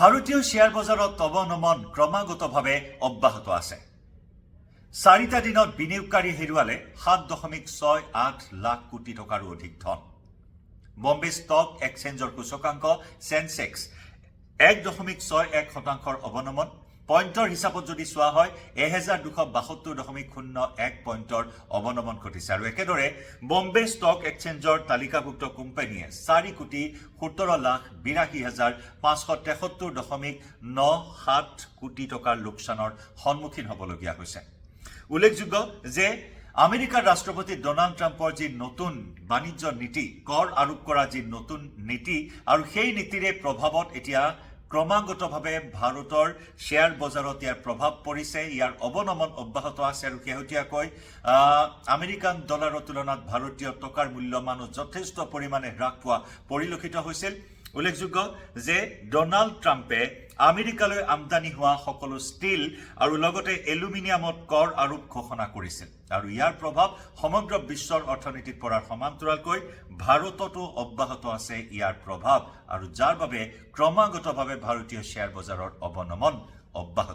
ভাৰতীয় শ্বেয়াৰ বজাৰত অৱনমন ক্ৰমাগতভাৱে অব্যাহত আছে। 4টা দিনত বিনিয়োগকাৰী হেৰুৱালে 7.68 লাখ কোটি টকাৰো অধিক ধন। বম্বে ষ্টক এক্সচেঞ্জৰ সূচকাংক সেনসেক্স 1.61% অৱনমন। পইণ্টৰ হিচাপত যদি চোৱা হয় 1272.01 পইণ্টৰ অৱনমন ঘটিছে। আৰু একেদৰে বম্বে ষ্টক এক্সচেঞ্জৰ তালিকাভুক্ত কোম্পানীয়ে 4,17,573.97 কোটি টকাৰ লোকচানৰ সন্মুখীন হ'বলগীয়া হৈছে। উল্লেখযোগ্য যে আমেৰিকাৰ ৰাষ্ট্ৰপতি ডোনাল্ড ট্ৰাম্পৰ যি নতুন বাণিজ্য নীতি, কৰ আৰোপ কৰা যি নতুন নীতি, আৰু সেই নীতিৰে প্ৰভাৱত এতিয়া ক্ৰমাগতভাৱে ভাৰতৰ শ্বেয়াৰ বজাৰত ইয়াৰ প্ৰভাৱ পৰিছে। ইয়াৰ অৱনমন অব্যাহত আছে আৰু শেহতীয়াকৈ আমেৰিকান ডলাৰৰ তুলনাত ভাৰতীয় টকাৰ মূল্যমানো যথেষ্ট পৰিমাণে হ্ৰাস পোৱা পৰিলক্ষিত হৈছিল। উল্লেখযোগ্য যে ডোনাল্ড ট্ৰাম্পে আমেৰিকালৈ আমদানি হোৱা সকলো ষ্টীল আৰু লগতে এলুমিনিয়ামত কৰ আৰোপ ঘোষণা কৰিছিল। আৰু ইয়াৰ প্ৰভাৱ সমগ্ৰ বিশ্বৰ অৰ্থনীতিত পৰাৰ সমান্তৰালকৈ ভাৰততো অব্যাহত আছে ইয়াৰ প্ৰভাৱ, আৰু যাৰ বাবে ক্ৰমাগতভাৱে ভাৰতীয় শ্বেয়াৰ বজাৰৰ অৱনমন অব্যাহত